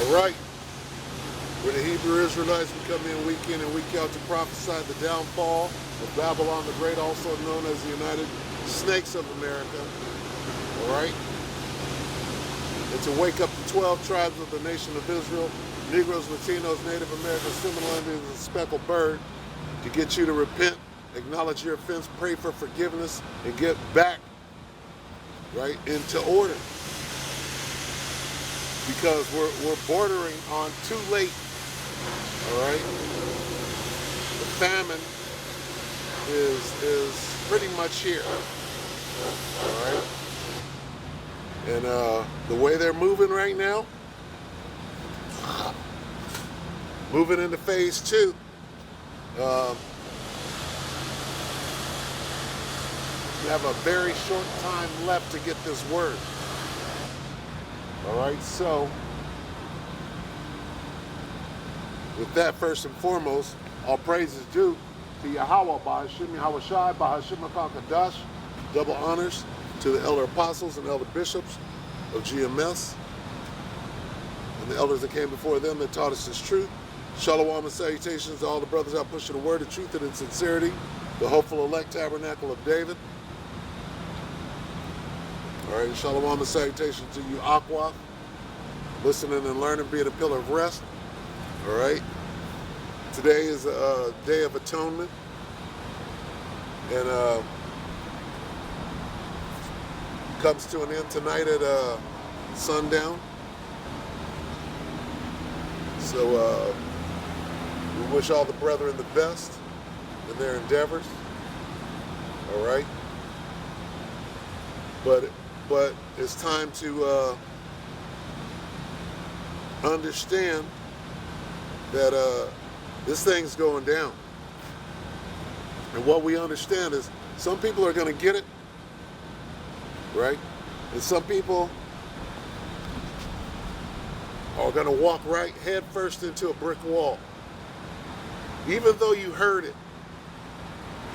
All right. We're the Hebrew Israelites. We come in week in and week out to prophesy the downfall of Babylon the Great, also known as the United Snakes of America. All right. And to wake up the 12 tribes of the nation of Israel, Negroes, Latinos, Native Americans, Seminole Indians, and Speckled Bird, to get you to repent, acknowledge your offense, pray for forgiveness, and get back, right, into order. Because we're bordering on too late. All right. The famine is pretty much here. All right. And the way they're moving right now, moving into phase 2, you have a very short time left to get this word. All right, so with that, first and foremost, all praises due to Yahweh, Bahashim Yahweh Shai, Bahashim HaKadash, double honors to the elder apostles and elder bishops of GMS, and the elders that came before them that taught us this truth. Shalom and salutations to all the brothers out pushing the word of truth and in sincerity, the hopeful elect tabernacle of David. All right, shalom and salutations to you, Aqua, listening and learning, being a pillar of rest. All right, today is a day of atonement, and comes to an end tonight at sundown. So we wish all the brethren the best in their endeavors. All right, but it's time to understand that this thing's going down. And what we understand is some people are going to get it, right? And some people are going to walk right head first into a brick wall. Even though you heard it,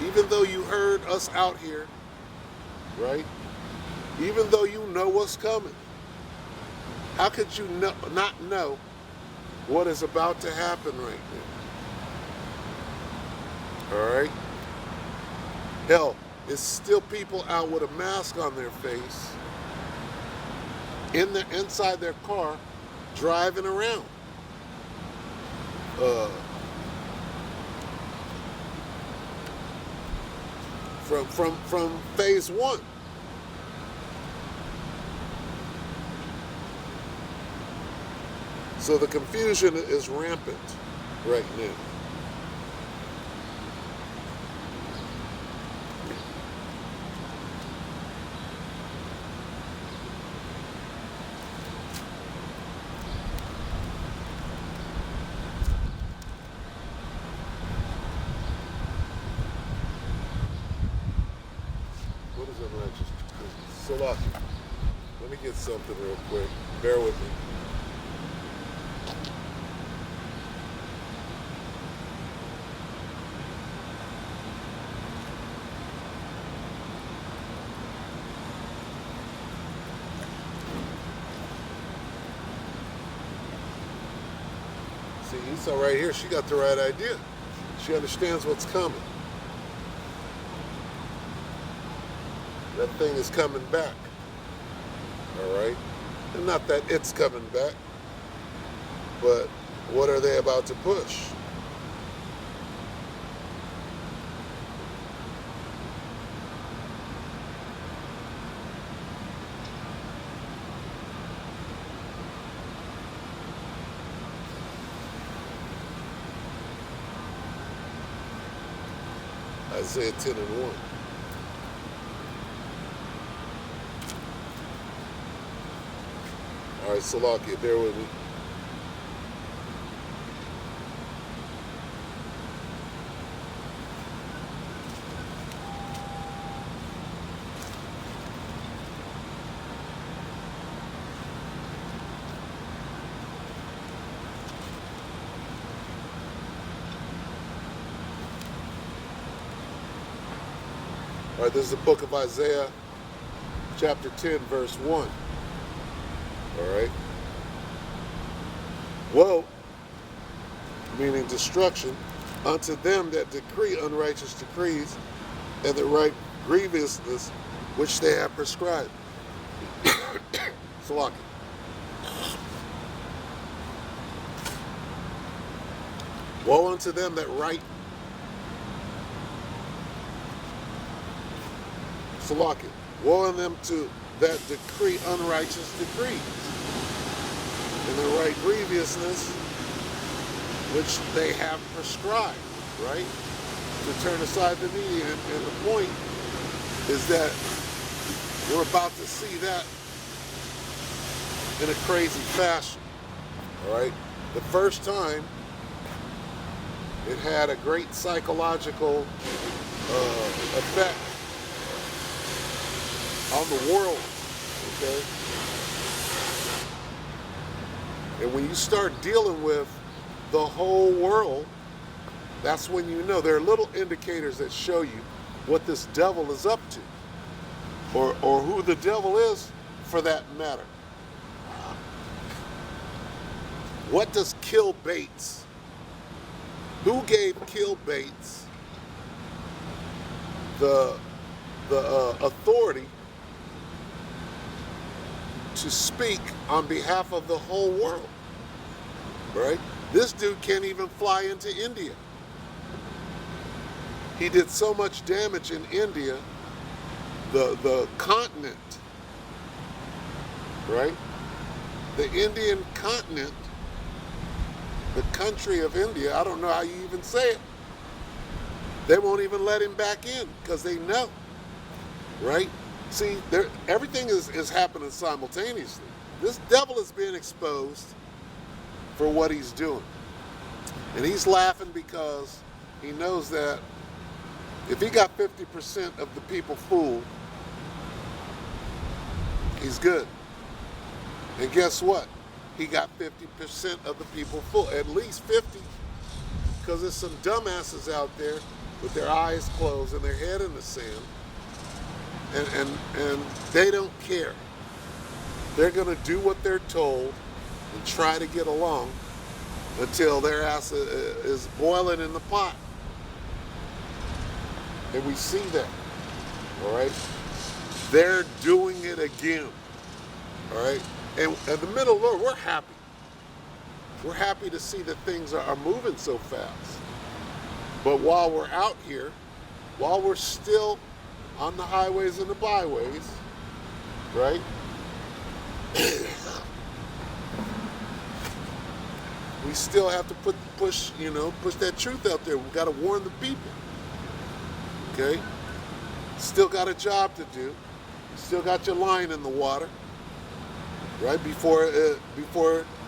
even though you heard us out here, right? Even though you know what's coming, how could you not know what is about to happen right now? All right? Hell, it's still people out with a mask on their face, inside their car, driving around. From phase 1. So the confusion is rampant right now. What is it, Salaki? Let me get something real quick. Bear with me. See, Esau right here, she got the right idea. She understands what's coming. That thing is coming back. All right? And not that it's coming back, but what are they about to push? Isaiah 10 and 1. All right, Salakia, bear with me. All right, this is the book of Isaiah, chapter 10, verse 1. All right. Woe, meaning destruction, unto them that decree unrighteous decrees and the right grievousness which they have prescribed. Salaki. Woe unto them that write. Salaki. Woe unto them that decree unrighteous decrees and the right grievousness which they have prescribed, right? To turn aside the needy. And the point is that we're about to see that in a crazy fashion, all right? The first time, it had a great psychological effect on the world, okay? And when you start dealing with the whole world, that's when you know. There are little indicators that show you what this devil is up to, or who the devil is for that matter. What does Kill Bates, who gave Kill Bates the authority to speak on behalf of the whole world, right? This dude can't even fly into India. He did so much damage in India, the continent, right? The Indian continent, the country of India, I don't know how you even say it. They won't even let him back in because they know, right? See, everything is happening simultaneously. This devil is being exposed for what he's doing. And he's laughing because he knows that if he got 50% of the people fooled, he's good. And guess what? He got 50% of the people fooled, at least 50, because there's some dumbasses out there with their eyes closed and their head in the sand, and they don't care. They're going to do what they're told and try to get along until their ass is boiling in the pot. And we see that, all right? They're doing it again, all right? And in the middle of the road, we're happy. We're happy to see that things are moving so fast. But while we're out here, while we're still on the highways and the byways, right? We still have to push that truth out there. We've got to warn the people. Okay? Still got a job to do. Still got your line in the water, right? Before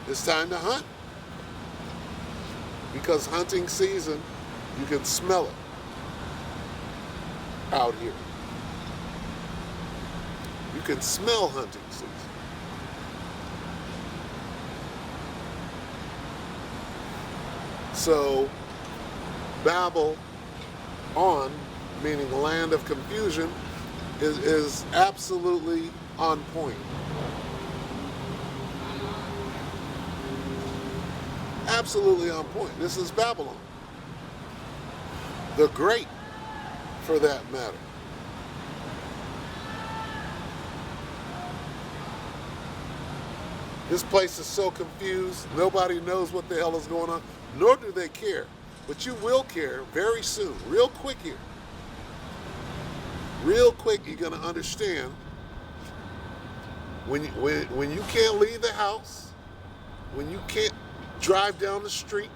it's time to hunt. Because hunting season, you can smell it out here. You can smell hunting season. So, Babel on, meaning land of confusion, is absolutely on point. Absolutely on point. This is Babylon. The Great, for that matter. This place is so confused, nobody knows what the hell is going on, nor do they care. But you will care very soon, real quick here. Real quick, you're going to understand when you can't leave the house, when you can't drive down the street,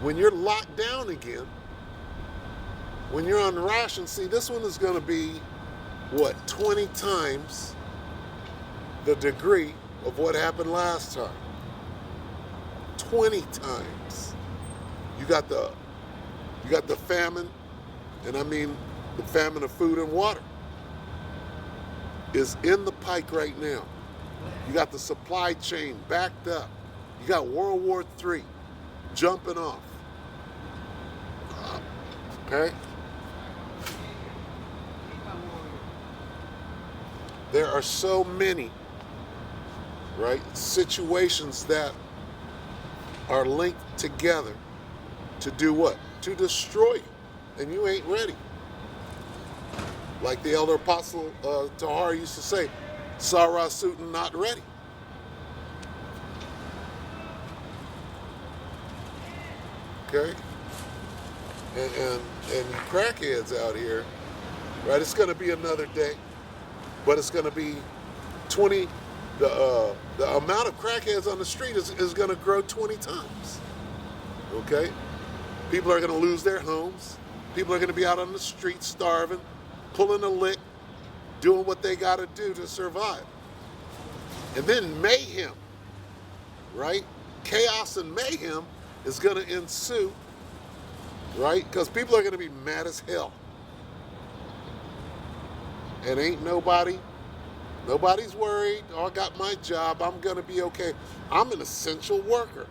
when you're locked down again, when you're on ration. See, this one is going to be, 20 times the degree of what happened last time. 20 times. You got the famine, and I mean the famine of food and water is in the pike right now. You got the supply chain backed up. You got World War III jumping off. Okay? There are so many right? Situations that are linked together to do what? To destroy you, and you ain't ready. Like the elder apostle Tahar used to say, Sarah Sutan not ready. Okay? And you crackheads out here, right? It's going to be another day, but it's going to be 20. The amount of crackheads on the street is going to grow 20 times. Okay? People are going to lose their homes. People are going to be out on the street starving, pulling a lick, doing what they got to do to survive. And then mayhem, right? Chaos and mayhem is going to ensue, right? Because people are going to be mad as hell. And ain't nobody's worried. Oh, I got my job. I'm going to be okay. I'm an essential worker.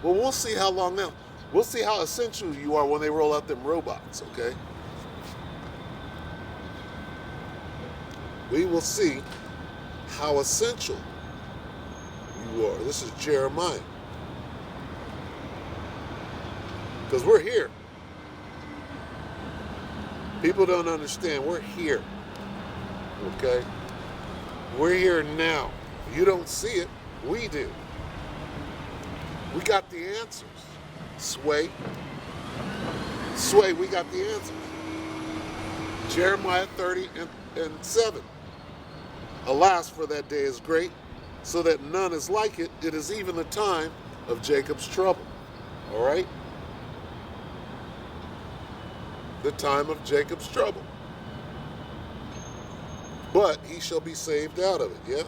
Well, we'll see how long now. We'll see how essential you are when they roll out them robots, okay? We will see how essential you are. This is Jeremiah. Because we're here. People don't understand. We're here. Okay? We're here now. You don't see it. We do. We got the answers. Sway, we got the answers. Jeremiah 30:7. Alas, for that day is great, so that none is like it. It is even the time of Jacob's trouble. All right? The time of Jacob's trouble. But he shall be saved out of it, yeah?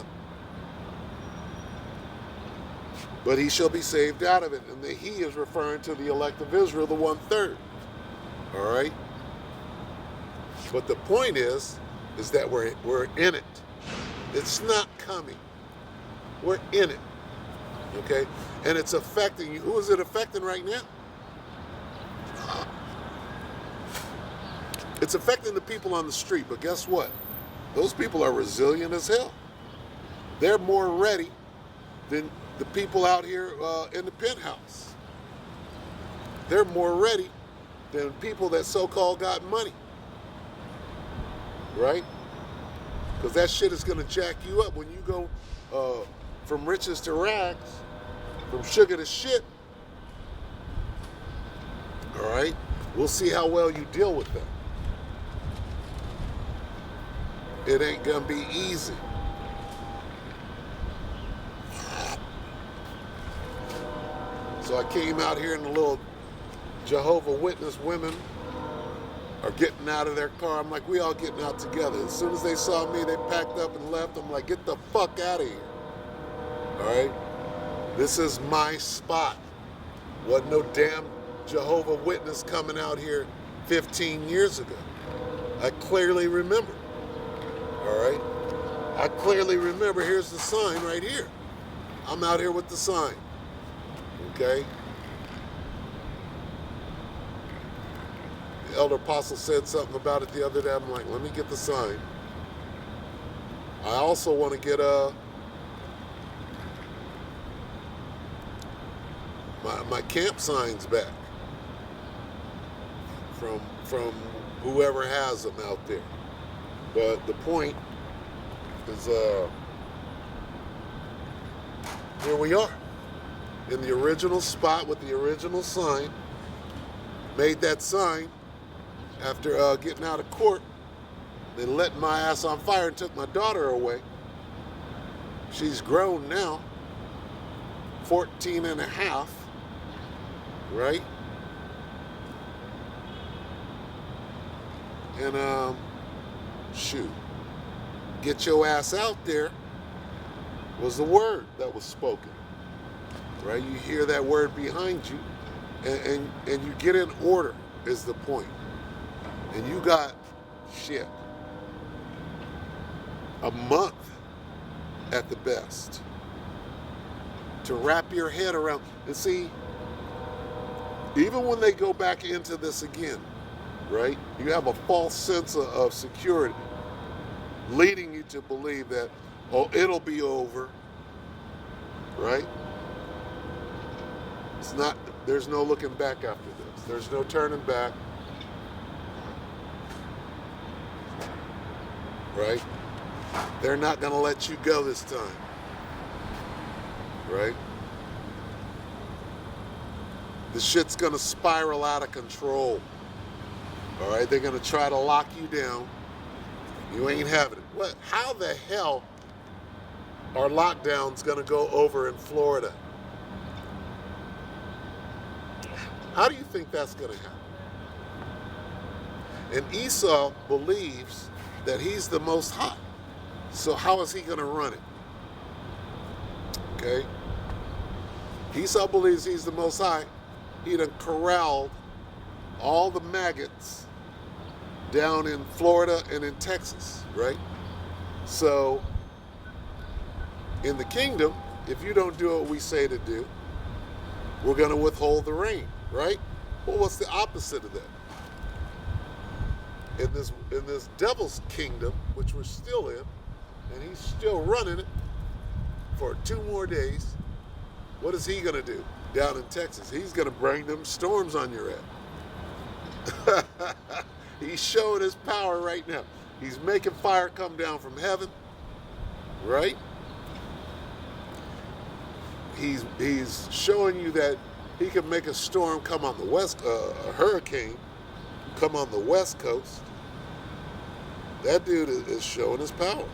But he shall be saved out of it. And the he is referring to the elect of Israel, the 1/3. All right? But the point is that we're in it. It's not coming. We're in it. Okay? And it's affecting you. Who is it affecting right now? It's affecting the people on the street. But guess what? Those people are resilient as hell. They're more ready than the people out here in the penthouse. They're more ready than people that so-called got money. Right? Because that shit is going to jack you up when you go from riches to rags, from sugar to shit. All right? We'll see how well you deal with that. It ain't going to be easy. So I came out here and the little Jehovah Witness women are getting out of their car. I'm like, we all getting out together. As soon as they saw me, they packed up and left. I'm like, get the fuck out of here. All right? This is my spot. Wasn't no damn Jehovah Witness coming out here 15 years ago. I clearly remember. All right? I clearly remember. Here's the sign right here. I'm out here with the sign. Okay? The elder apostle said something about it the other day. I'm like, let me get the sign. I also want to get my camp signs back from whoever has them out there. But the point is, here we are. In the original spot with the original sign. Made that sign after getting out of court. Then let my ass on fire and took my daughter away. She's grown now. 14 and a half. Right? And shoot. Get your ass out there was the word that was spoken. Right? You hear that word behind you, and you get in order is the point. And you got shit. A month at the best to wrap your head around. And see, even when they go back into this again, right? You have a false sense of security, leading you to believe that, oh, it'll be over. right? It's not, there's no looking back after this. There's no turning back, right? They're not going to let you go this time, right? The shit's going to spiral out of control, all right? They're going to try to lock you down. You ain't having it. What? How the hell are lockdowns going to go over in Florida? How do you think that's going to happen? And Esau believes that he's the most high. So how is he going to run it? Okay? Esau believes he's the most high. He done corralled all the maggots down in Florida and in Texas, right? So in the kingdom, if you don't do what we say to do, we're going to withhold the rain, right? Well, what's the opposite of that? In this devil's kingdom, which we're still in, and he's still running it for 2 more days, what is he going to do down in Texas? He's going to bring them storms on your ass. He's showing his power right now. He's making fire come down from heaven, right? He's showing you that he can make a storm come on the west, a hurricane come on the west coast. That dude is showing his power.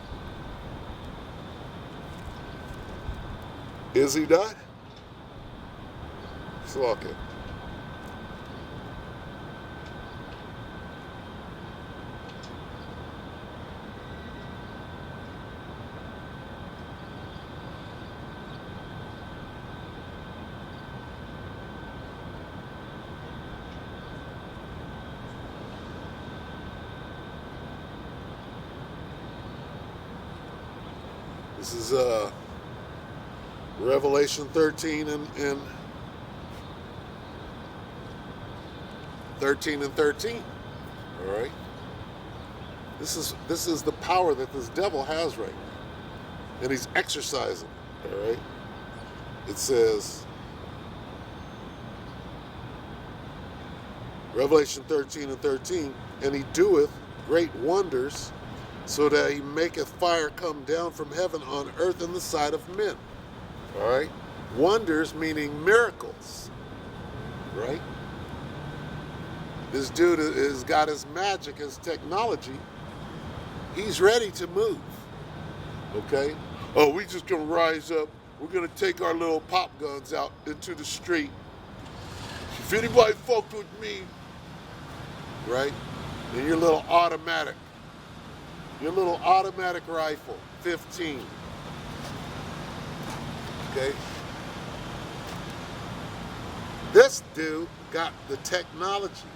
Is he not? It's okay. This is Revelation 13 and 13 and 13. All right. This is the power that this devil has right now, and he's exercising. All right. It says, Revelation 13 and 13, and he doeth great wonders, so that he maketh fire come down from heaven on earth in the sight of men. All right? Wonders meaning miracles. Right? This dude has got his magic, his technology. He's ready to move. Okay? Oh, we just gonna rise up. We're gonna take our little pop guns out into the street. If anybody fucked with me, right? And your little automatic rifle, 15. Okay? This dude got the technology.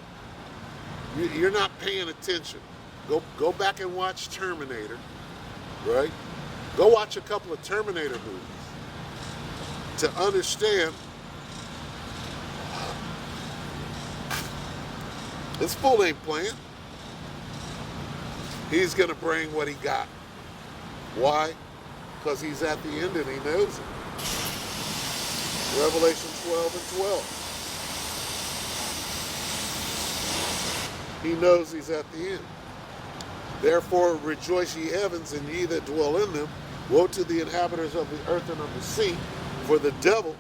You're not paying attention. Go back and watch Terminator, right? Go watch a couple of Terminator movies to understand this fool ain't playing. He's going to bring what he got. Why? Because he's at the end and he knows it. Revelation 12 and 12. He knows he's at the end. Therefore rejoice ye heavens, and ye that dwell in them. Woe to the inhabitants of the earth and of the sea, for the devil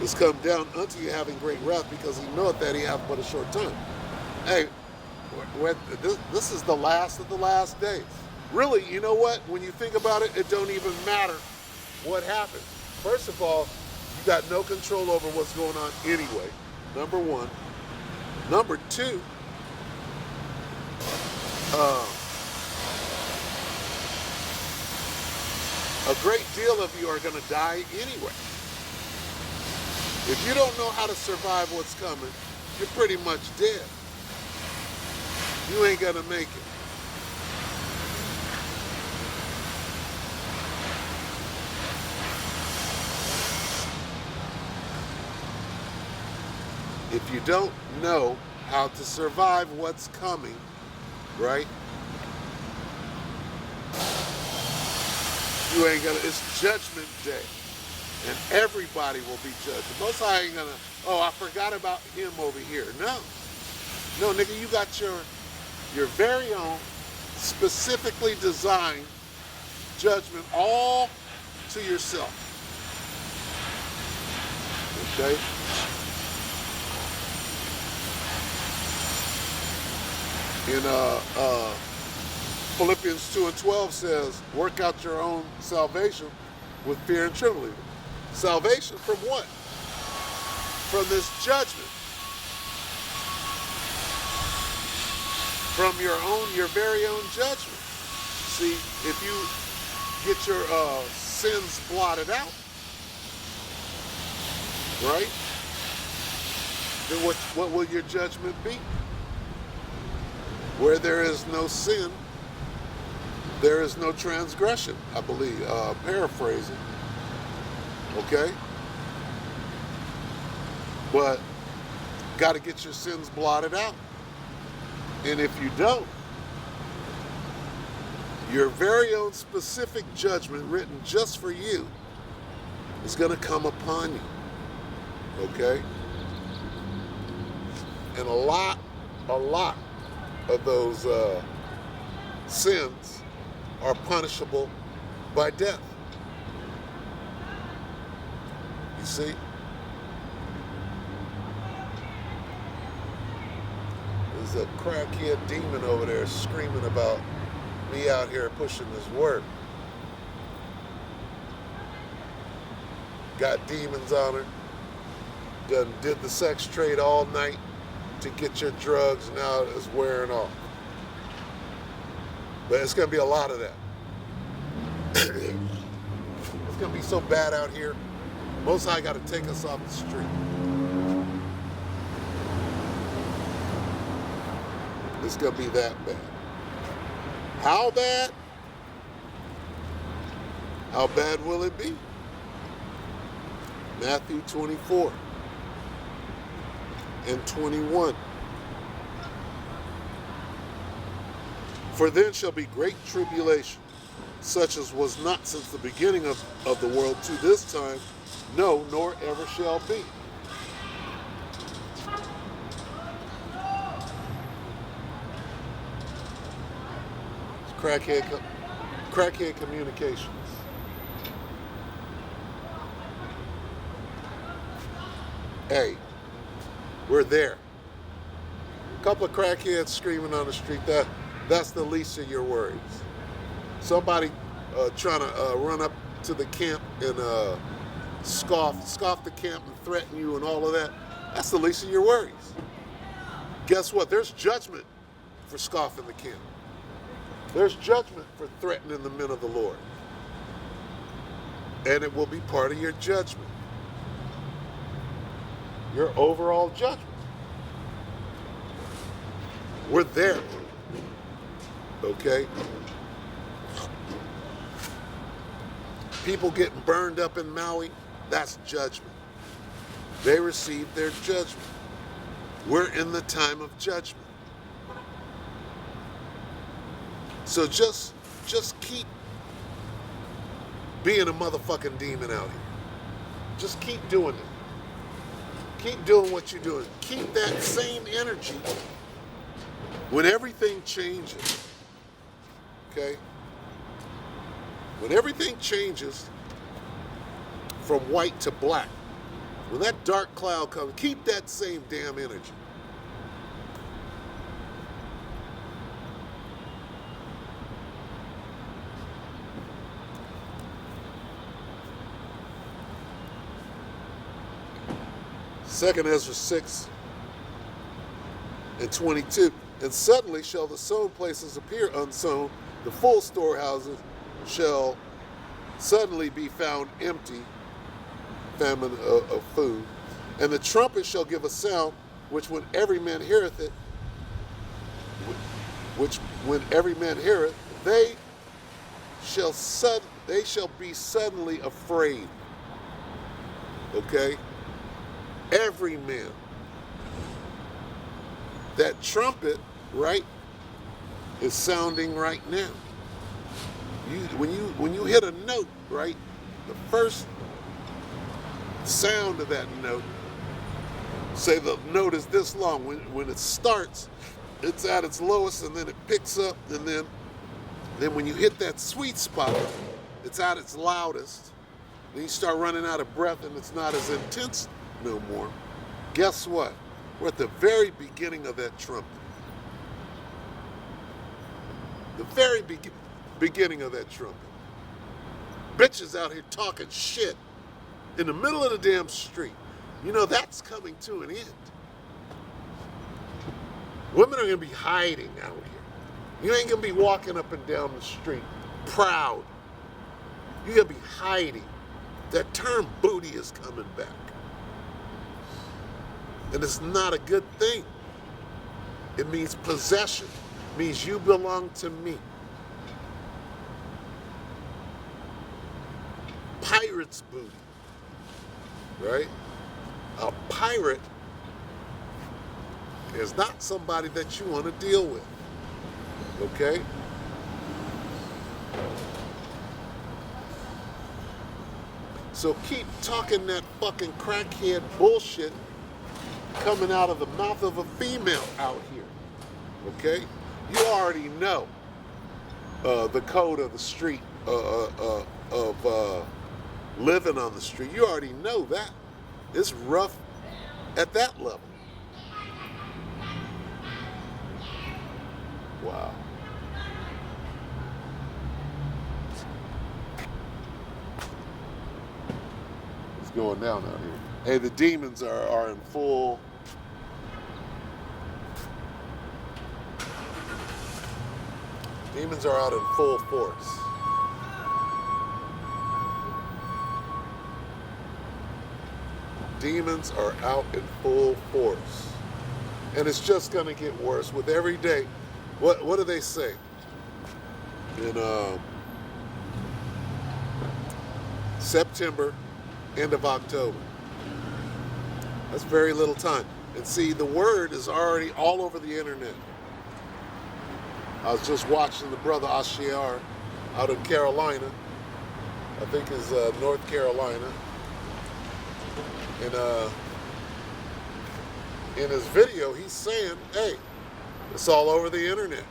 is come down unto you having great wrath, because he knoweth that he hath but a short time. Hey, this is the last of the last days. Really, you know what? When you think about it, it don't even matter what happens. First of all, you got no control over what's going on anyway, number one. Number two, a great deal of you are going to die anyway. If you don't know how to survive what's coming, you're pretty much dead. You ain't going to make it. If you don't know how to survive what's coming, right? You ain't gonna, it's judgment day. And everybody will be judged. The Most High ain't gonna, oh, I forgot about him over here. No. No, nigga, you got your very own, specifically designed judgment all to yourself. Okay? In Philippians 2:12 says, work out your own salvation with fear and trembling. Salvation from what? From this judgment. From your very own judgment. See, if you get your sins blotted out, right? Then what will your judgment be? Where there is no sin, there is no transgression, I believe, paraphrasing. Okay? But got to get your sins blotted out. And if you don't, your very own specific judgment written just for you is going to come upon you. Okay? And a lot of those sins are punishable by death. You see? There's a crackhead demon over there screaming about me out here pushing this work. Got demons on her. Did the sex trade all night to get your drugs, now it's wearing off. But it's going to be a lot of that. It's going to be so bad out here. Most High got to take us off the street. It's going to be that bad. How bad? How bad will it be? Matthew 24 and 21. For then shall be great tribulation, such as was not since the beginning of the world to this time, no, nor ever shall be. It's crackhead communications. Hey, we're there. A couple of crackheads screaming on the street, that's the least of your worries. Somebody trying to run up to the camp and scoff the camp and threaten you and all of that, that's the least of your worries. Guess what? There's judgment for scoffing the camp. There's judgment for threatening the men of the Lord. And it will be part of your judgment. Your overall judgment. We're there. Okay? People getting burned up in Maui, that's judgment. They received their judgment. We're in the time of judgment. So just keep being a motherfucking demon out here. Just keep doing it. Keep doing what you're doing. Keep that same energy when everything changes. Okay? When everything changes from white to black, when that dark cloud comes, keep that same damn energy. Second Ezra 6 and 22. And suddenly shall the sown places appear unsown, the full storehouses shall suddenly be found empty, famine of food. And the trumpet shall give a sound, which when every man heareth it, which when every man heareth, they shall be suddenly afraid. Okay? Every man. That trumpet, right, is sounding right now. When you hit a note, right, the first sound of that note, say the note is this long. When it starts, it's at its lowest, and then it picks up, and then when you hit that sweet spot, it's at its loudest. Then you start running out of breath, and it's not as intense no more. Guess what? We're at the very beginning of that trumpet. The very beginning of that trumpet. Bitches out here talking shit in the middle of the damn street. You know that's coming to an end. Women are going to be hiding out here. You ain't going to be walking up and down the street proud. You're going to be hiding. That term booty is coming back. And it's not a good thing. It means possession. It means you belong to me. Pirate's booty. Right? A pirate is not somebody that you want to deal with. Okay? So keep talking that fucking crackhead bullshit coming out of the mouth of a female out here. Okay? You already know the code of the street of living on the street. You already know that. It's rough at that level. Wow. It's going down out here. Hey, the demons are in full. Demons are out in full force. Demons are out in full force. And it's just going to get worse with every day. What do they say? In September, end of October. That's very little time. And see, the word is already all over the internet. I was just watching the brother Ashiar out in Carolina. I think it's North Carolina. And in his video, he's saying, hey, it's all over the internet.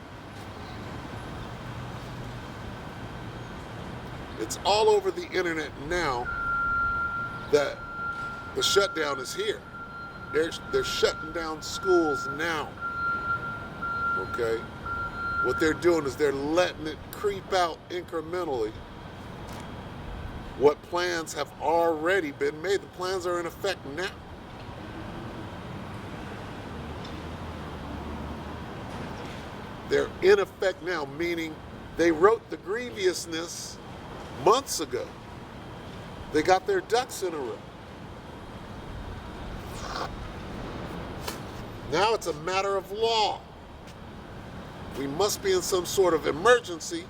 It's all over the internet now that the shutdown is here. They're shutting down schools now. Okay? What they're doing is they're letting it creep out incrementally. What plans have already been made. The plans are in effect now. They're in effect now, meaning they wrote the grievousness months ago. They got their ducks in a row. Now it's a matter of law. We must be in some sort of emergency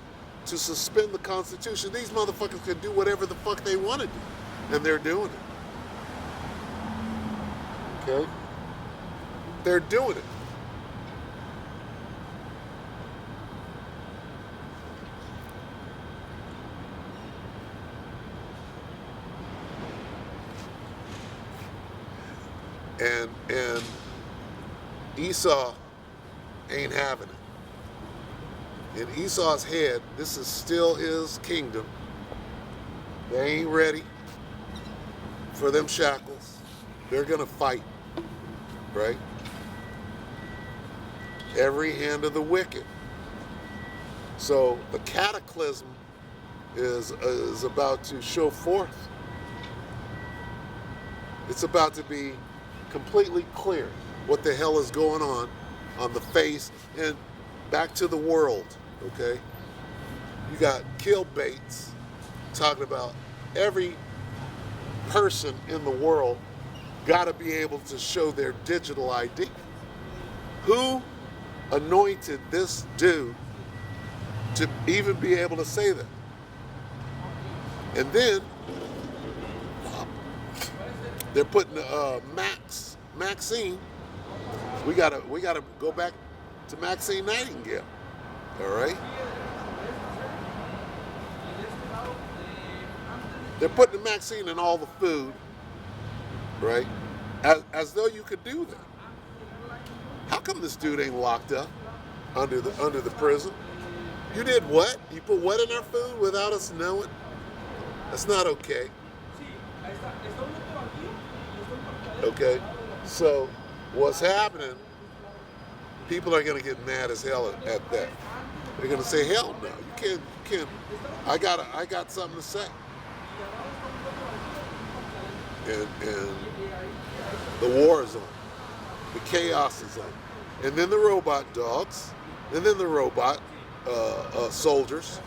to suspend the Constitution. These motherfuckers can do whatever the fuck they want to do. And they're doing it. Okay? They're doing it. And Esau ain't having it. In Esau's head, this is still his kingdom. They ain't ready for them shackles. They're gonna fight, right? Every hand of the wicked. So the cataclysm is about to show forth. It's about to be completely clear what the hell is going on the face and back to the world, okay? You got Kill Bates talking about every person in the world got to be able to show their digital ID. Who anointed this dude to even be able to say that? And then they're putting Maxine. We gotta go back to Maxine Nightingale. All right. They're putting the vaccine in all the food, right? As though you could do that. How come this dude ain't locked up under the prison? You did what? You put what in our food without us knowing? That's not okay. Okay? So what's happening, people are gonna get mad as hell at that. They're gonna say, hell no, you can't I got something to say. And the war is on. The chaos is on. And then the robot dogs, and then the robot soldiers,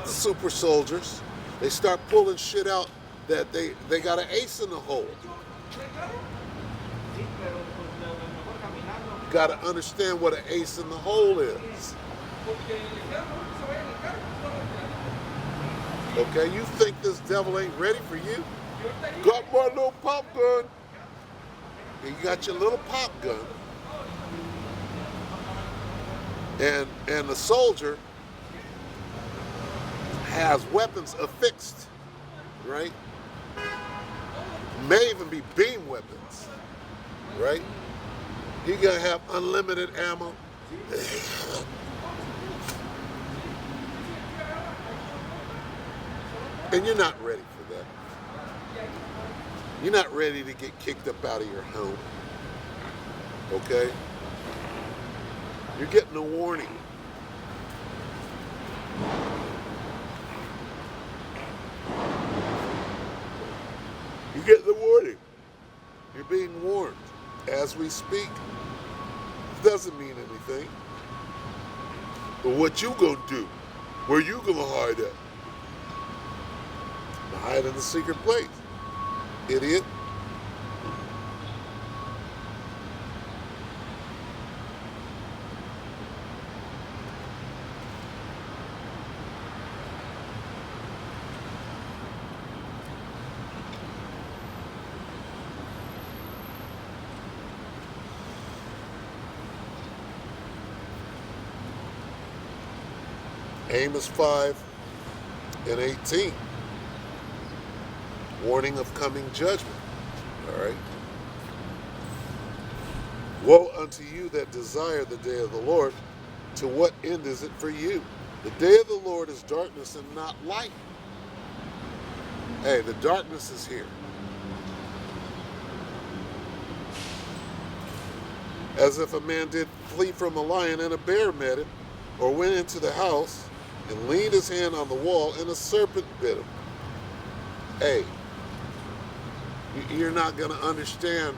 the super soldiers, they start pulling shit out that they got an ace in the hole. You got to understand what an ace in the hole is. Okay, you think this devil ain't ready for you? Got my little pop gun. And you got your little pop gun. And the soldier has weapons affixed, right? May even be beam weapons, right? You're gonna have unlimited ammo. And you're not ready for that. You're not ready to get kicked up out of your home. Okay? You're getting a warning. You're getting the warning. You're being warned as we speak. It doesn't mean anything. But what you gonna do? Where you gonna hide at? Hide in the secret place, idiot. Amos 5:18. Warning of coming judgment. All right. Woe unto you that desire the day of the Lord. To what end is it for you? The day of the Lord is darkness and not light. Hey, the darkness is here. As if a man did flee from a lion and a bear met him, or went into the house and leaned his hand on the wall and a serpent bit him. Hey, you're not gonna understand.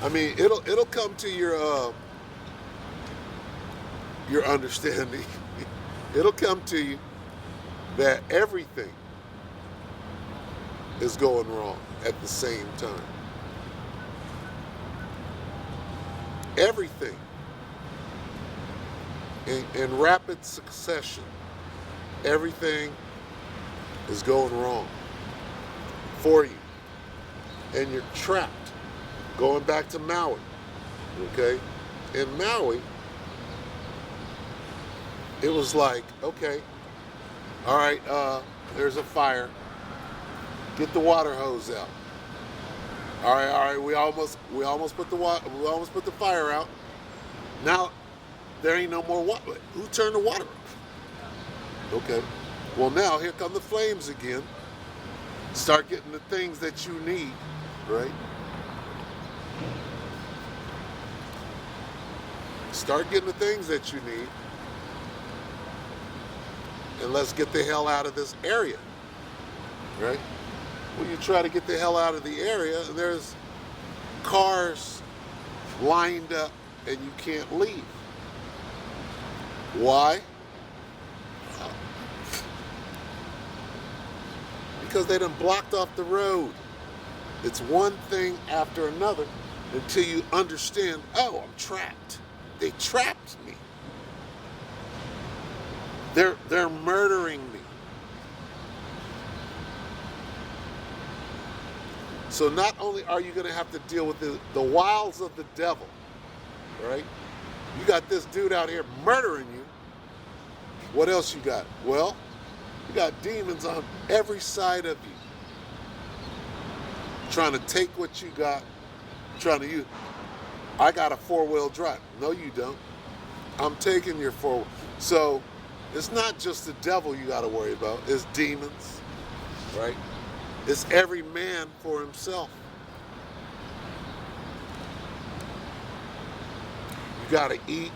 I mean, it'll come to your understanding. It'll come to you that everything is going wrong at the same time. Everything in rapid succession. Everything is going wrong for you. And you're trapped. Going back to Maui, okay? In Maui, it was like, okay, all right, there's a fire. Get the water hose out. All right, we almost put the fire out. Now there ain't no more water. Who turned the water off? Okay. Well, now here come the flames again. Start getting the things that you need, right? Start getting the things that you need. And let's get the hell out of this area, right? When you try to get the hell out of the area, there's cars lined up and you can't leave. Why? Because they done blocked off the road. It's one thing after another until you understand, oh, I'm trapped. They trapped me. They're murdering me. So not only are you going to have to deal with the wiles of the devil, right? You got this dude out here murdering you. What else you got? Well, You got demons on every side of you, trying to take what you got, trying to use. I got a four-wheel drive. No, you don't. I'm taking your four. So it's not just the devil you got to worry about. It's demons, right? It's every man for himself. You got to eat.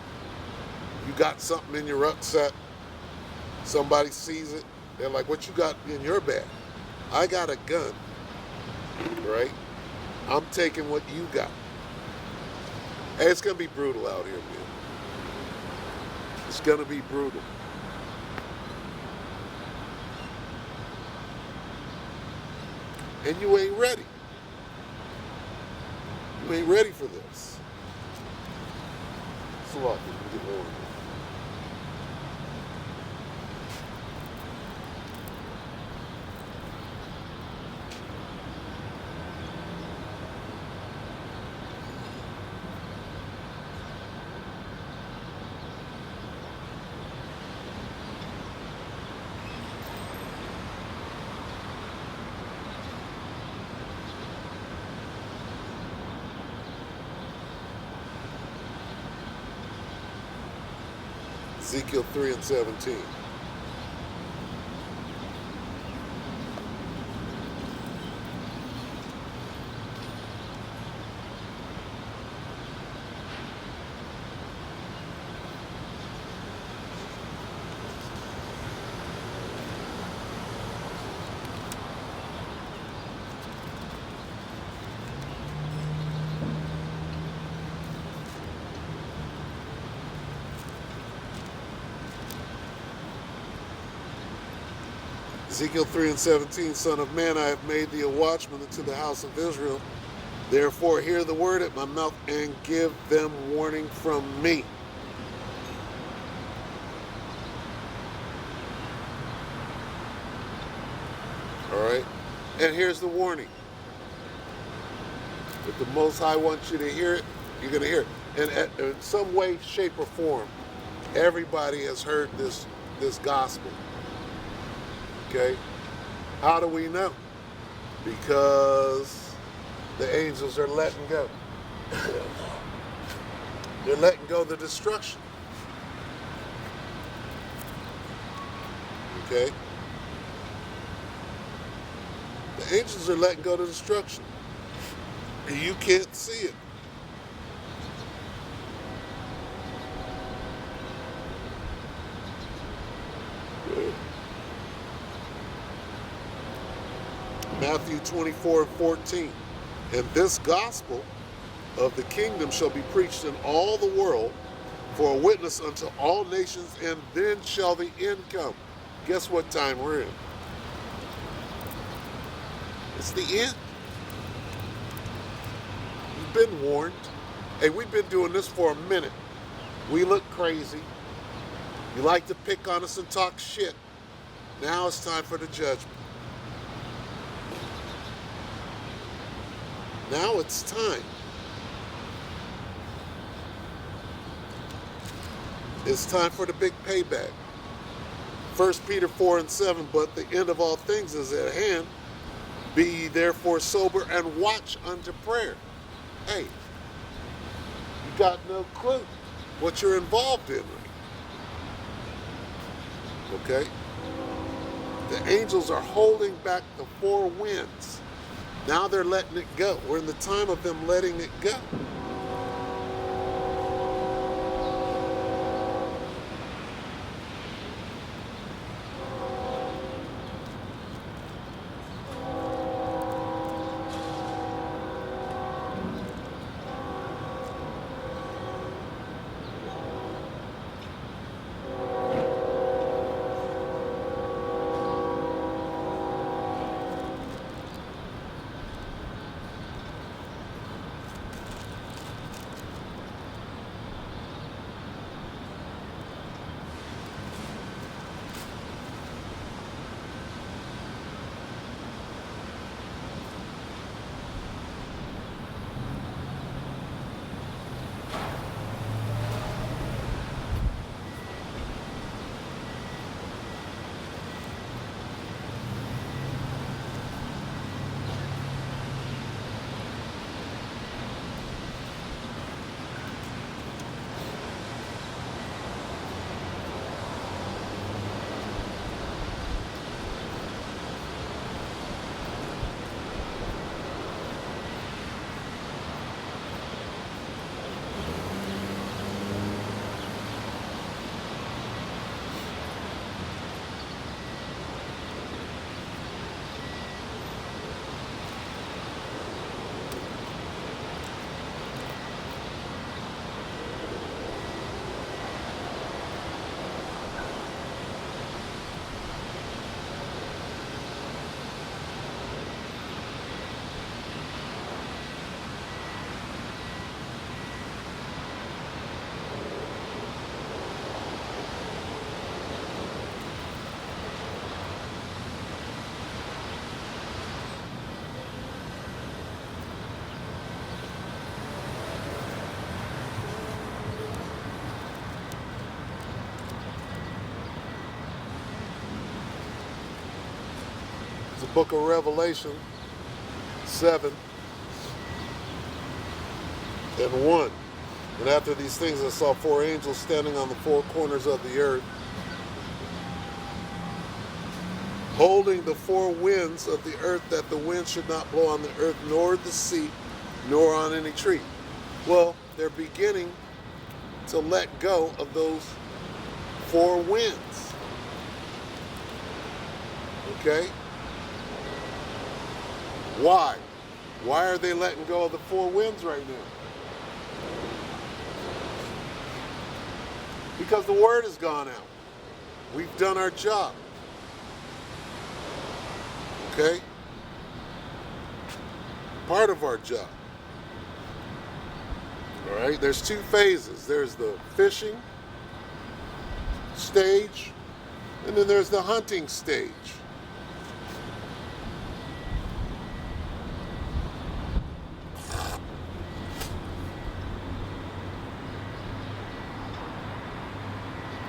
You got something in your rucksack. Somebody sees it. They're like, what you got in your bag? I got a gun, right? I'm taking what you got. Hey, it's going to be brutal out here, man. It's going to be brutal. And you ain't ready. You ain't ready for this. So what? We can get over it. Ezekiel 3 and 17. Ezekiel 3 and 17, Son of man, I have made thee a watchman unto the house of Israel. Therefore hear the word at my mouth and give them warning from me. All right? And here's the warning. If the Most High wants you to hear it, you're going to hear it. And in some way, shape, or form, everybody has heard this gospel. Okay? How do we know? Because the angels are letting go. They're letting go of the destruction. Okay? The angels are letting go of the destruction. And you can't see it. Matthew 24 and 14. And this gospel of the kingdom shall be preached in all the world for a witness unto all nations, and then shall the end come. Guess what time we're in? It's the end. You've been warned. Hey, we've been doing this for a minute. We look crazy. You like to pick on us and talk shit. Now it's time for the judgment. Now it's time. It's time for the big payback. 1 Peter 4 and 7, but the end of all things is at hand. Be ye therefore sober and watch unto prayer. Hey, you got no clue what you're involved in. Okay? The angels are holding back the four winds. Now they're letting it go. We're in the time of them letting it go. the book of Revelation 7 and 1. And after these things I saw 4 angels standing on the 4 corners of the earth, holding the 4 winds of the earth, that the wind should not blow on the earth, nor the sea, nor on any tree. Well, they're beginning to let go of those 4 winds. Okay? Why? Why are they letting go of the 4 winds right now? Because the word has gone out. We've done our job. Okay? Part of our job. All right? There's 2 phases. There's the fishing stage, and then there's the hunting stage.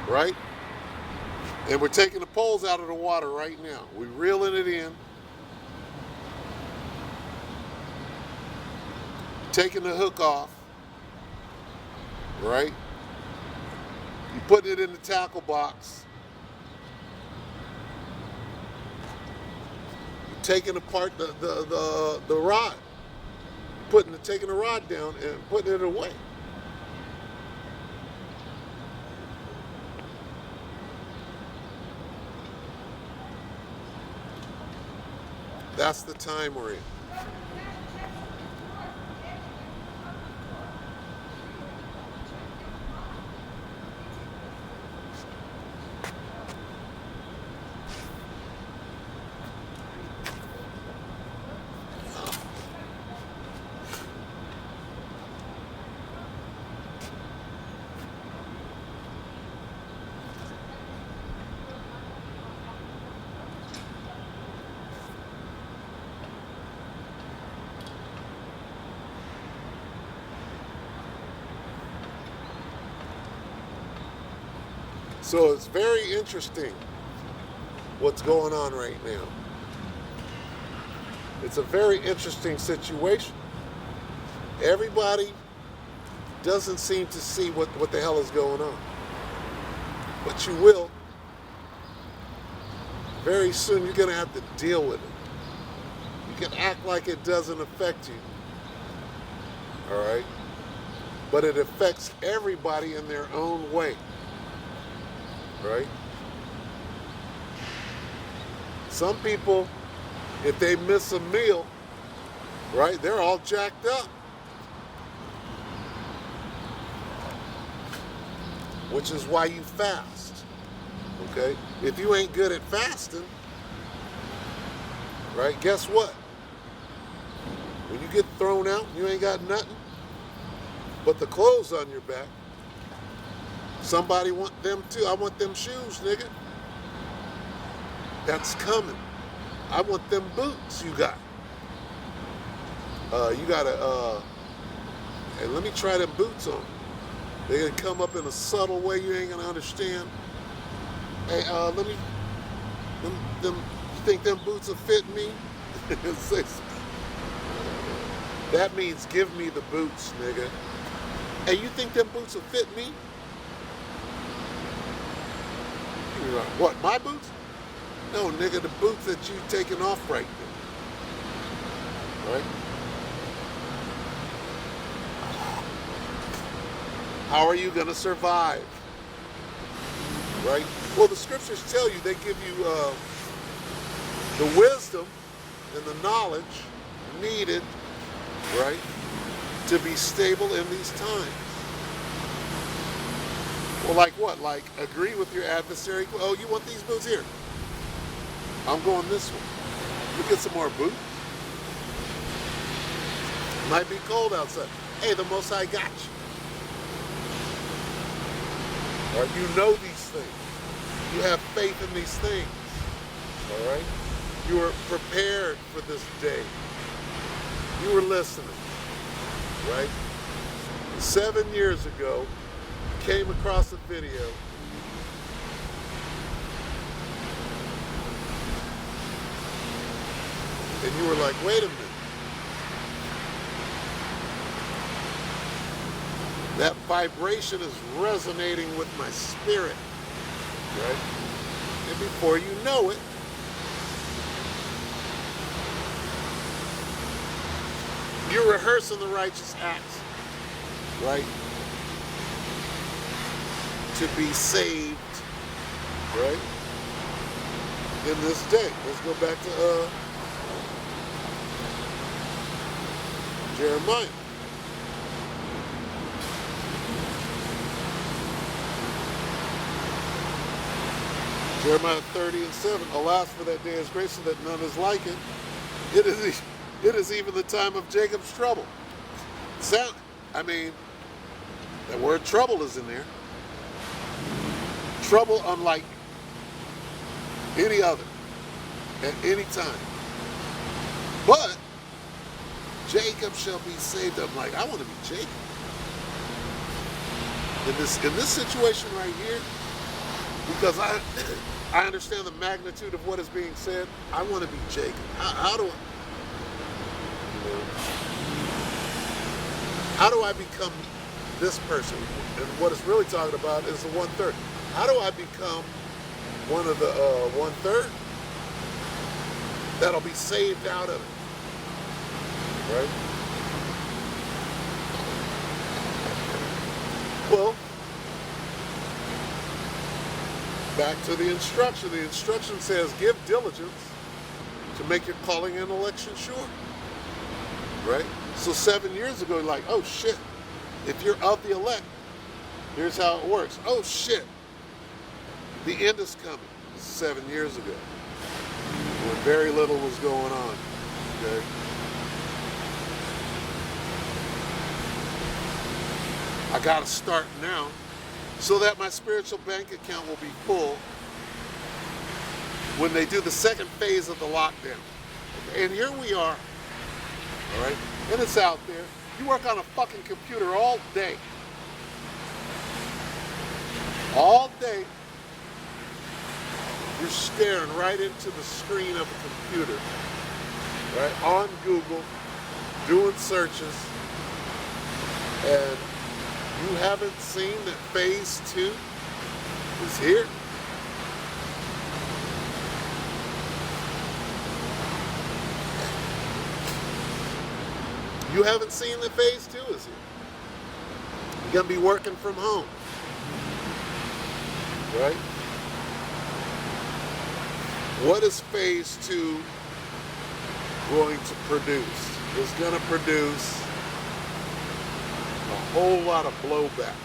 Right? And we're taking the poles out of the water right now. We're reeling it in. Taking the hook off. Right? You putting it in the tackle box. You're taking apart the rod. Taking the rod down and putting it away. That's the time we're in. So it's very interesting what's going on right now. It's a very interesting situation. Everybody doesn't seem to see what the hell is going on. But you will. Very soon you're going to have to deal with it. You can act like it doesn't affect you. All right? But it affects everybody in their own way. Right? Some people, if they miss a meal, right, they're all jacked up. Which is why you fast. Okay? If you ain't good at fasting, right, guess what? When you get thrown out, you ain't got nothing but the clothes on your back. Somebody want them too. I want them shoes, nigga. That's coming. I want them boots you got. You gotta, hey, let me try them boots on. They're gonna come up in a subtle way you ain't gonna understand. Hey, you think them boots will fit me? That means give me the boots, nigga. Hey, you think them boots will fit me? What, my boots? No, nigga, the boots that you taking off right now. Right? How are you going to survive? Right? Well, the scriptures tell you, they give you the wisdom and the knowledge needed, right, to be stable in these times. Well, like what? Like agree with your adversary. Oh, you want these boots here? I'm going this way. You get some more boots. Might be cold outside. Hey, the Most High got you. All right, you know these things. You have faith in these things. All right? You are prepared for this day. You were listening. Right? 7 years ago, came across a video you were like, wait a minute. That vibration is resonating with my spirit, right? And before you know it, you're rehearsing the righteous acts, right? To be saved, right? In this day. Let's go back to Jeremiah. Jeremiah 30:7. Alas, for that day is great, so that none is like it. It is even the time of Jacob's trouble. That word trouble is in there. Trouble unlike any other at any time. But Jacob shall be saved. I'm like, I want to be Jacob. In this situation right here, because I understand the magnitude of what is being said, I want to be Jacob. How do I become this person? And what it's really talking about is the 1/3. How do I become one of the 1/3 that'll be saved out of it? Right? Well, back to the instruction. The instruction says, give diligence to make your calling and election sure. Right? So 7 years ago, like, oh shit, if you're of the elect, here's how it works. Oh shit, the end is coming. This is 7 years ago, when very little was going on. Okay? I gotta start now so that my spiritual bank account will be full when they do the second phase of the lockdown. Okay? And here we are, all right? And it's out there. You work on a fucking computer all day. All day, you're staring right into the screen of a computer, right? On Google, doing searches, and you haven't seen that phase 2 is here? You haven't seen that phase 2 is here? You're going to be working from home, right? What is phase 2 going to produce? It's going to produce a whole lot of blowback.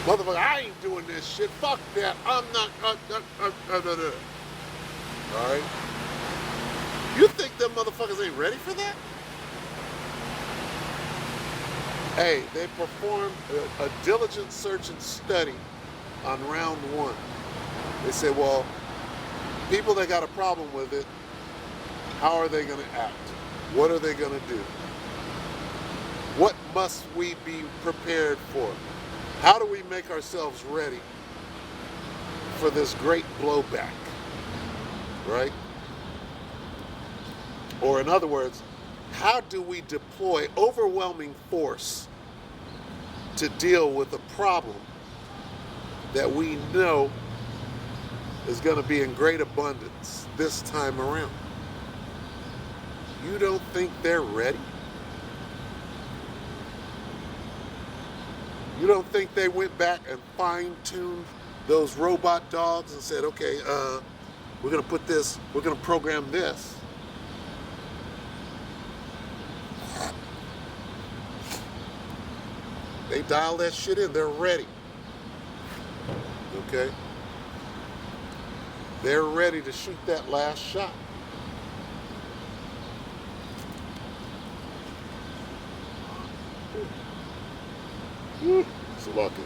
Motherfucker, I ain't doing this shit. Fuck that. I'm not. Alright? You think them motherfuckers ain't ready for that? Hey, they performed a diligent search and study on round 1. They said, well, people that got a problem with it, how are they going to act? What are they going to do? What must we be prepared for? How do we make ourselves ready for this great blowback? Right? Or in other words, how do we deploy overwhelming force to deal with a problem that we know is going to be in great abundance this time around? You don't think they're ready? You don't think they went back and fine-tuned those robot dogs and said, okay, we're going to put this, we're going to program this. They dial that shit in. They're ready. Okay? They're ready to shoot that last shot. It's lucky.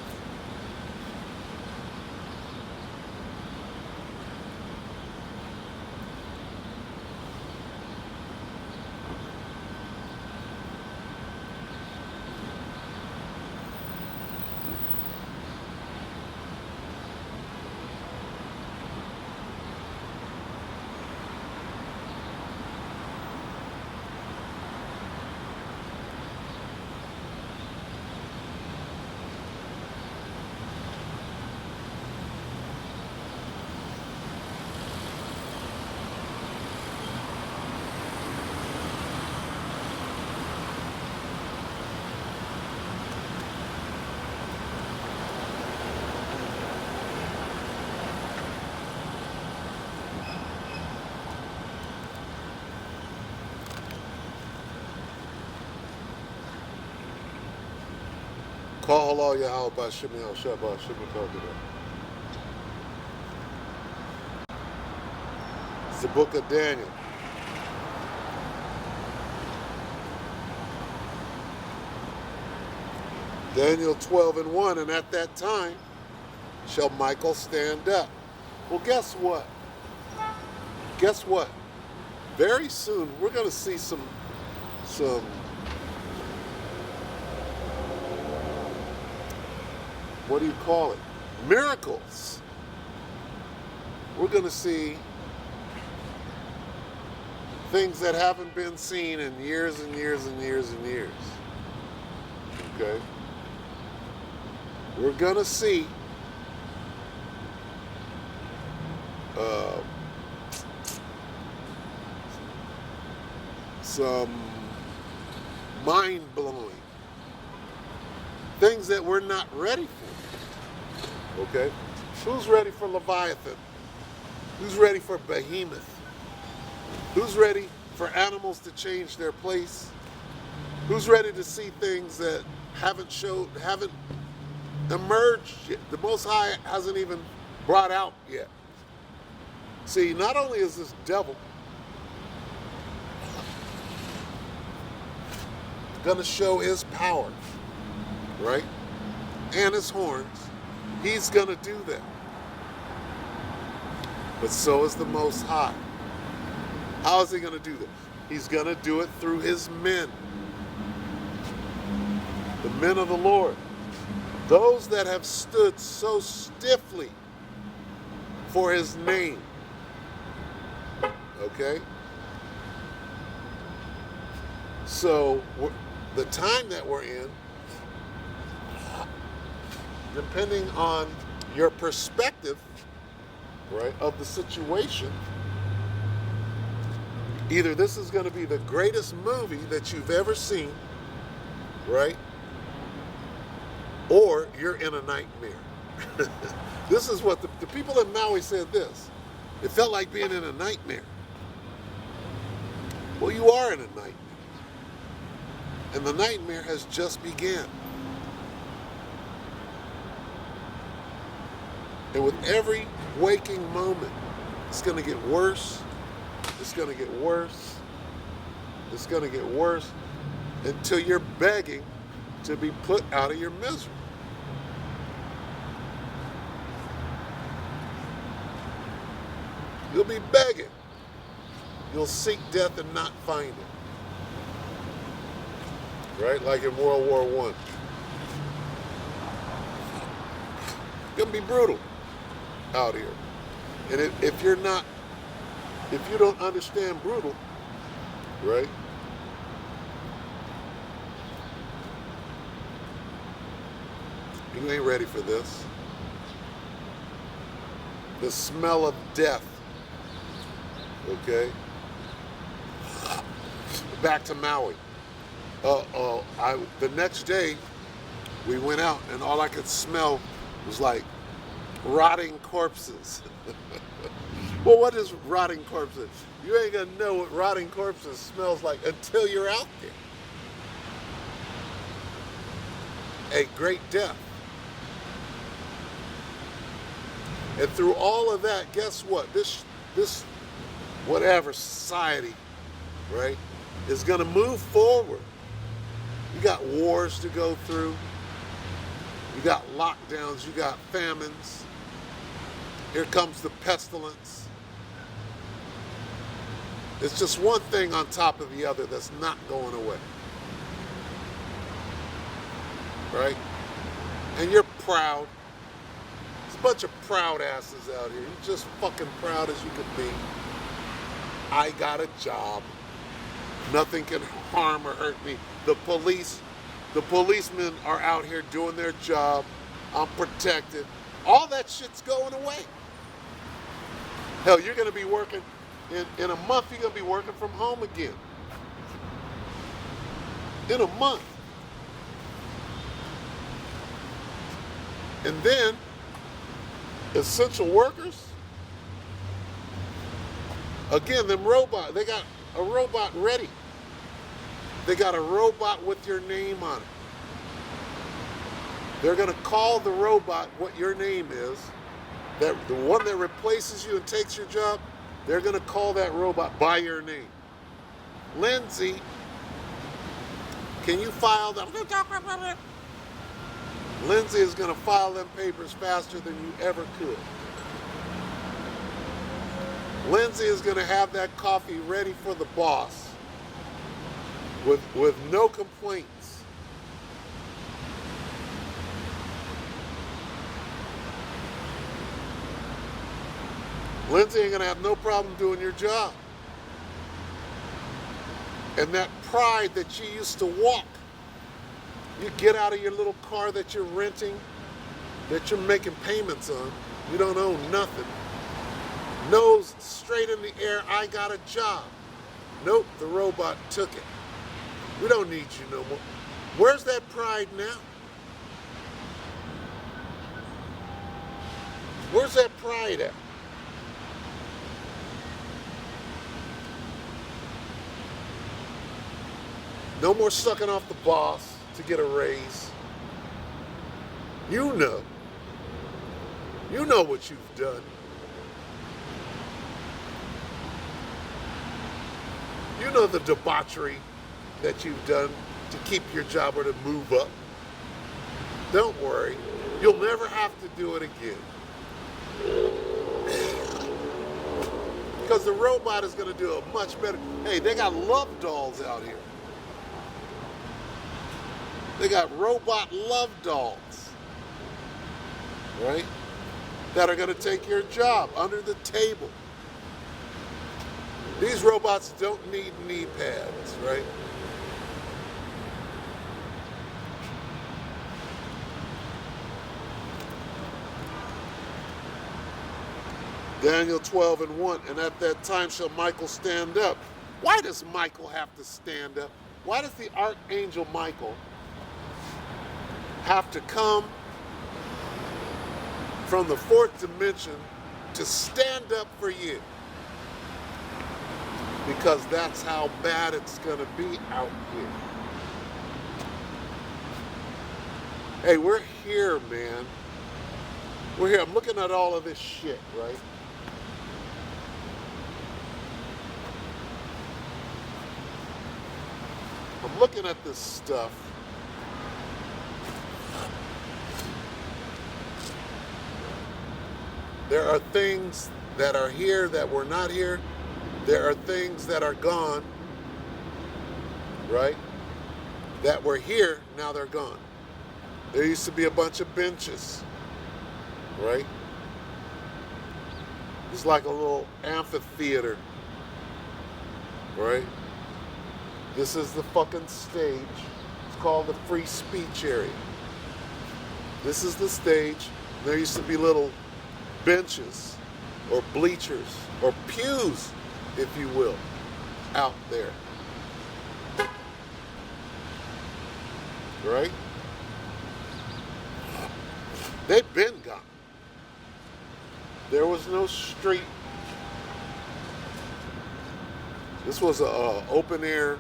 Call halal Yahweh by Shimmy al Shabbat Shimmy Togadah. It's the book of Daniel. Daniel 12:1, and at that time shall Michael stand up. Well, guess what? Guess what? Very soon we're going to see some what do you call it? Miracles. We're going to see things that haven't been seen in years and years and years and years. Okay? We're going to see some mind-blowing things that we're not ready for. Okay? Who's ready for Leviathan? Who's ready for Behemoth? Who's ready for animals to change their place? Who's ready to see things that haven't emerged yet? The Most High hasn't even brought out yet. See, not only is this devil going to show his power, right, and his horns, he's going to do that. But so is the Most High. How is he going to do that? He's going to do it through his men, the men of the Lord, those that have stood so stiffly for his name. Okay? So the time that we're in, depending on your perspective, right, of the situation, either this is going to be the greatest movie that you've ever seen, right, or you're in a nightmare. This is what the people in Maui said this. It felt like being in a nightmare. Well, you are in a nightmare. And the nightmare has just begun. And with every waking moment, it's going to get worse. It's going to get worse. It's going to get worse until you're begging to be put out of your misery. You'll be begging. You'll seek death and not find it. Right? Like in World War I. It's going to be brutal out here. And if you don't understand brutal, right? You ain't ready for this. The smell of death. Okay? Back to Maui. The next day, we went out and all I could smell was like rotting corpses. Well, what is rotting corpses? You ain't gonna know what rotting corpses smells like until you're out there. A great death. And through all of that, guess what? This whatever society, right, is gonna move forward. You got wars to go through. You got lockdowns. You got famines. Here comes the pestilence. It's just one thing on top of the other that's not going away. Right? And you're proud. There's a bunch of proud asses out here. You're just fucking proud as you can be. I got a job. Nothing can harm or hurt me. The policemen are out here doing their job. I'm protected. All that shit's going away. Hell, you're going to be working, in a month, you're going to be working from home again. In a month. And then, essential workers, again, them robots, they got a robot ready. They got a robot with your name on it. They're going to call the robot what your name is. That the one that replaces you and takes your job, they're going to call that robot by your name. Lindsay, can you file them? Lindsay is going to file them papers faster than you ever could. Lindsay is going to have that coffee ready for the boss with no complaints. Lindsay ain't going to have no problem doing your job. And that pride that you used to walk, you get out of your little car that you're renting, that you're making payments on, you don't own nothing. Nose straight in the air, I got a job. Nope, the robot took it. We don't need you no more. Where's that pride now? Where's that pride at? No more sucking off the boss to get a raise. You know. You know what you've done. You know the debauchery that you've done to keep your job or to move up. Don't worry. You'll never have to do it again. Because the robot is going to do a much better. Hey, they got love dolls out here. They got robot love dolls, right? That are going to take your job under the table. These robots don't need knee pads, right? Daniel 12:1, and at that time shall Michael stand up. Why does Michael have to stand up? Why does the archangel Michael have to come from the fourth dimension to stand up for you? Because that's how bad it's going to be out here. Hey, we're here, man. We're here. I'm looking at all of this shit, right? I'm looking at this stuff. There are things that are here that were not here. There are things that are gone, right? That were here, now they're gone. There used to be a bunch of benches, right? It's like a little amphitheater, right? This is the fucking stage. It's called the free speech area. This is the stage. There used to be little benches or bleachers or pews, if you will, out there. Right? They've been gone. There was no street. This was a open air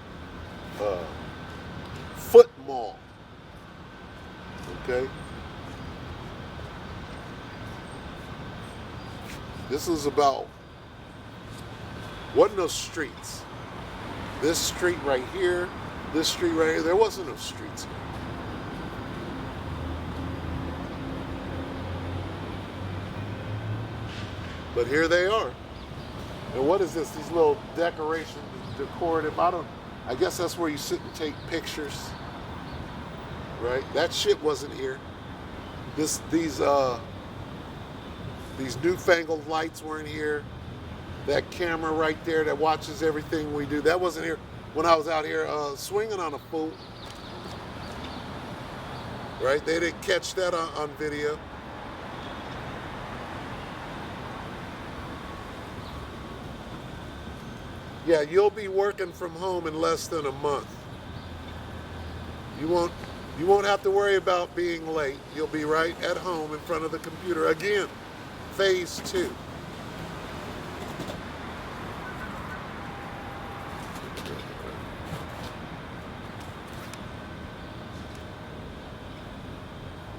foot mall. Okay? This is about, wasn't no streets. This street right here, this street right here, there wasn't no streets here. But here they are. And what is this? These little decorations, decorative, I guess that's where you sit and take pictures. Right? That shit wasn't here. These newfangled lights weren't here. That camera right there that watches everything we do, that wasn't here when I was out here swinging on a fool. Right? They didn't catch that on video. Yeah, you'll be working from home in less than a month. You won't have to worry about being late. You'll be right at home in front of the computer again. Phase 2.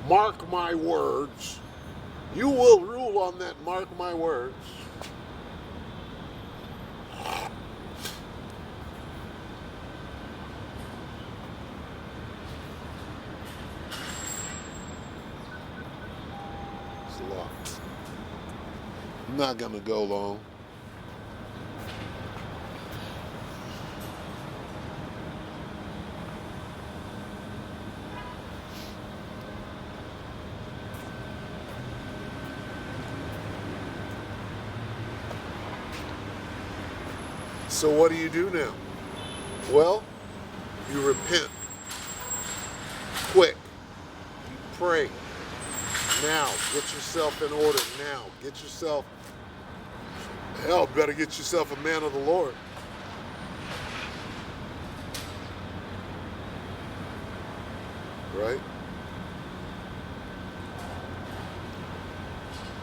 Mark my words. You will rule on that, mark my words. It's a lot. I'm not going to go long. So what do you do now? Well, you repent. Quick. You pray. Now. Get yourself in order now. Get yourself, hell, better get yourself a man of the Lord. Right?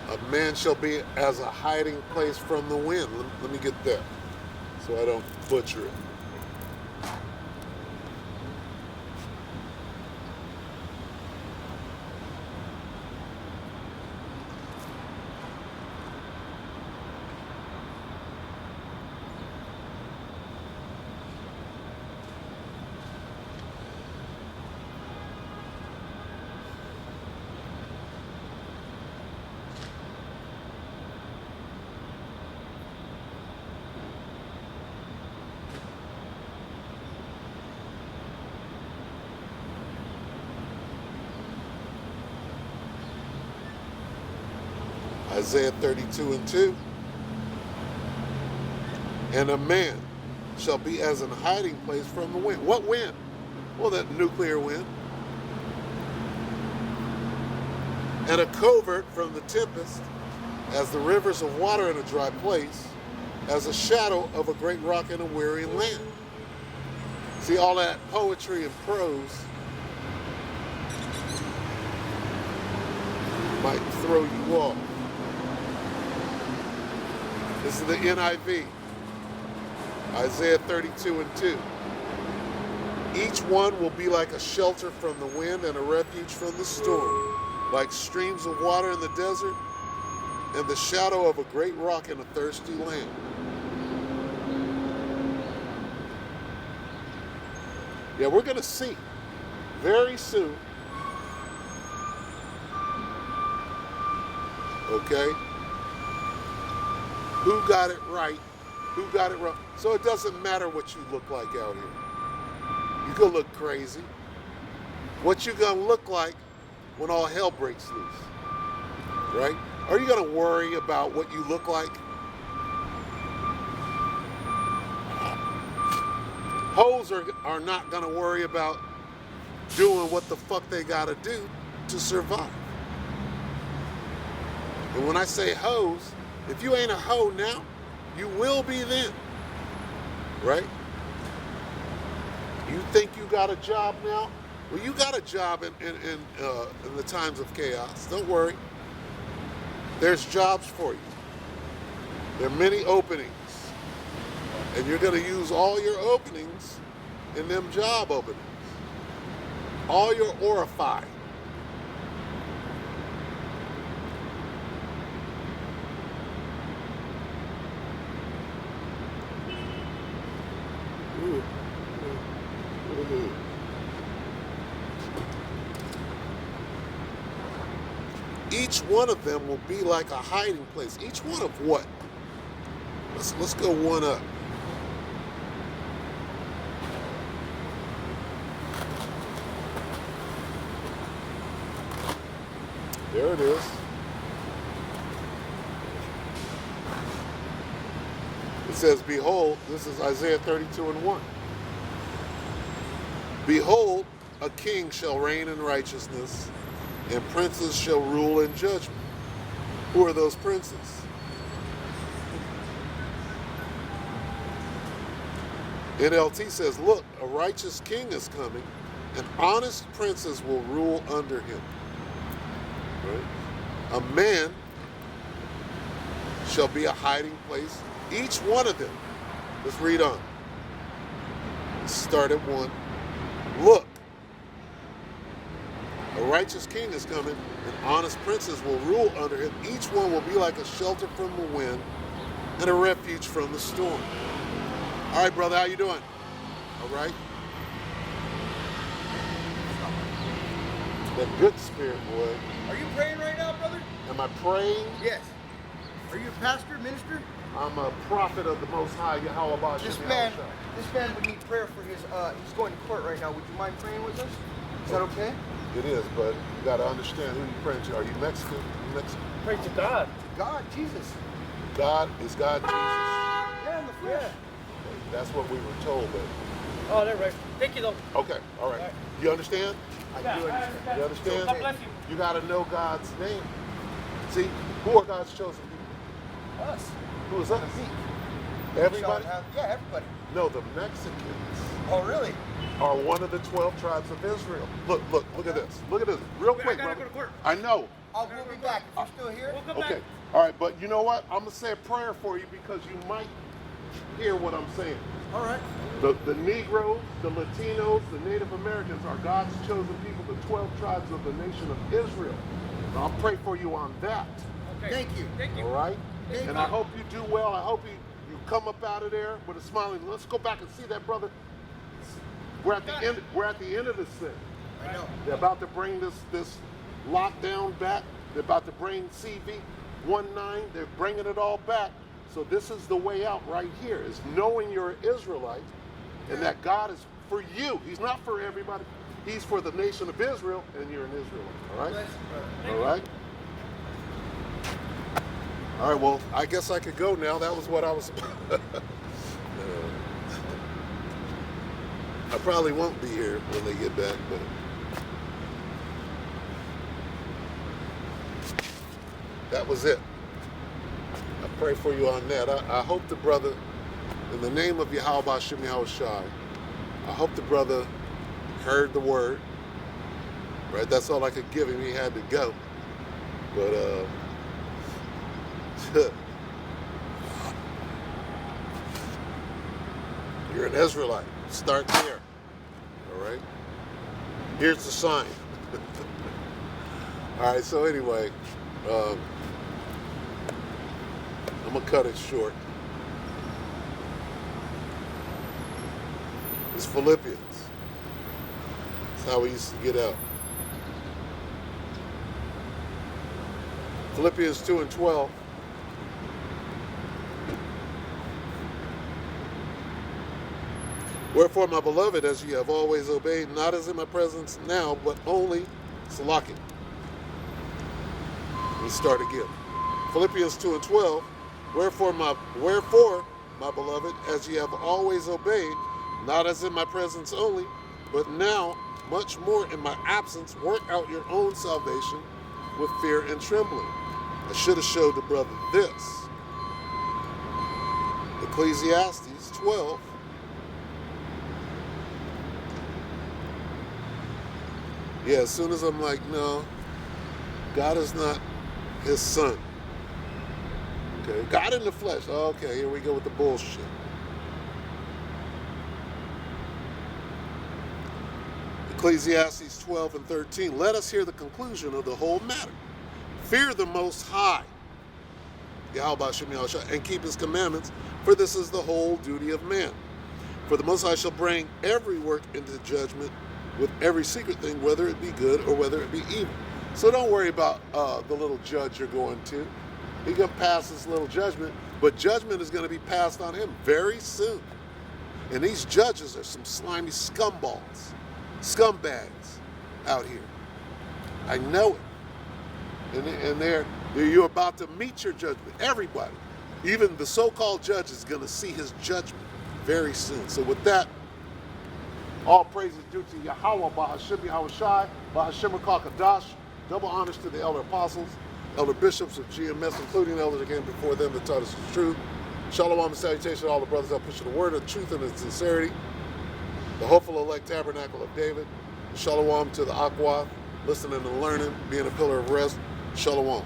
A man shall be as a hiding place from the wind. Let me get that so I don't butcher it. Isaiah 32:2. And a man shall be as an hiding place from the wind. What wind? Well, that nuclear wind. And a covert from the tempest, as the rivers of water in a dry place, as a shadow of a great rock in a weary land. See, all that poetry and prose might throw you off. This is the NIV, Isaiah 32:2. Each one will be like a shelter from the wind and a refuge from the storm, like streams of water in the desert and the shadow of a great rock in a thirsty land. Yeah, we're going to see very soon, okay, who got it right, who got it wrong. So it doesn't matter what you look like out here. You could look crazy. What you gonna look like when all hell breaks loose, right? Are you gonna worry about what you look like? Hoes are not gonna worry about doing what the fuck they gotta do to survive. And when I say hoes, if you ain't a hoe now, you will be then, right? You think you got a job now? Well, you got a job in the times of chaos. Don't worry. There's jobs for you. There are many openings. And you're going to use all your openings in them job openings. All your orified. Each one of them will be like a hiding place. Each one of what? Let's go one up. There it is. It says, behold, this is Isaiah 32:1. Behold, a king shall reign in righteousness, and princes shall rule in judgment. Who are those princes? NLT says, look, a righteous king is coming, and honest princes will rule under him. Right? A man shall be a hiding place. Each one of them. Let's read on. Let's start at 1. Look, a A righteous king is coming, and honest princes will rule under him. Each one will be like a shelter from the wind and a refuge from the storm. All right, brother, how you doing? All right. That good spirit, boy. Are you praying right now, brother? Am I praying? Yes. Are you a pastor, minister? I'm a prophet of the Most High, Yahweh. This man would need prayer for his, he's going to court right now. Would you mind praying with us? Is that okay? It is, but you got to understand who you're praying to. Are you Mexican? You Mexican? Pray to God. To God, Jesus. God is God, Jesus. Yeah, in the flesh. Yeah. That's what we were told, but Oh, they're right. Thank you, though. okay, all right. Right. You understand? I Yeah, do understand. You understand? God bless you. You got to know God's name. See, who are God's chosen people? Us. Who is us? Me. Everybody? Yeah, everybody. No, the Mexicans Oh, really? are one of the 12 tribes of Israel. Look at this. Look at this. Real quick, I gotta brother. go to court. I know. We'll be back if you're still here. We'll come Okay. back. All right, but you know what? I'm going to say a prayer for you because you might hear what I'm saying. All right. The Negroes, the Latinos, the Native Americans are God's chosen people, the 12 tribes of the nation of Israel. And I'll pray for you on that. Okay. Thank you. Thank you. All right? Thank And you. I hope you do well. I hope you come up out of there with a smiling. Let's go back and see that, brother. We're at the end. We're at the end of this thing. I know. They're about to bring this lockdown back. They're about to bring CV-19. They're bringing it all back. So this is the way out right here, is knowing you're an Israelite and that God is for you. He's not for everybody. He's for the nation of Israel, and you're an Israelite. All right? Bless you, brother. All right? All right, well, I guess I could go now. That was what I was... I probably won't be here when they get back, but... That was it. I pray for you on that. I hope the brother, in the name of Yahweh Shem Yahweh Shai, I hope the brother heard the word. Right? That's all I could give him. He had to go. But, you're an Israelite. Start there. All right? Here's the sign. All right, so anyway, I'm going to cut it short. It's Philippians. That's how we used to get out. Philippians 2:12. Wherefore, my beloved, as ye have always obeyed, not as in my presence now, but only Salaki. We start again. Philippians 2:12. Wherefore, my beloved, as ye have always obeyed, not as in my presence only, but now much more in my absence, work out your own salvation with fear and trembling. I should have showed the brother this. Ecclesiastes 12. Yeah, as soon as I'm like, no, God is not his son. Okay, God in the flesh. Okay, here we go with the bullshit. Ecclesiastes 12:13. Let us hear the conclusion of the whole matter. Fear the Most High, Yahweh Shem Yahweh Shai, and keep his commandments, for this is the whole duty of man. For the Most High shall bring every work into judgment with every secret thing, whether it be good or whether it be evil. So don't worry about the little judge you're going to. He's going to pass this little judgment, but judgment is going to be passed on him very soon. And these judges are some slimy scumballs, scumbags out here. I know it. And you're about to meet your judgment. Everybody, even the so-called judge, is going to see his judgment very soon. So with that, all praises due to Yahweh, Bahashim Yahweh Shai, Bahashim Kadash. Double honors to the elder apostles, elder bishops of GMS, including the elders that came before them that taught us the truth. Shalom and salutation to all the brothers that push the word of truth and its sincerity. The hopeful elect tabernacle of David. Shalom to the Akwath, listening and learning, being a pillar of rest. Shalom.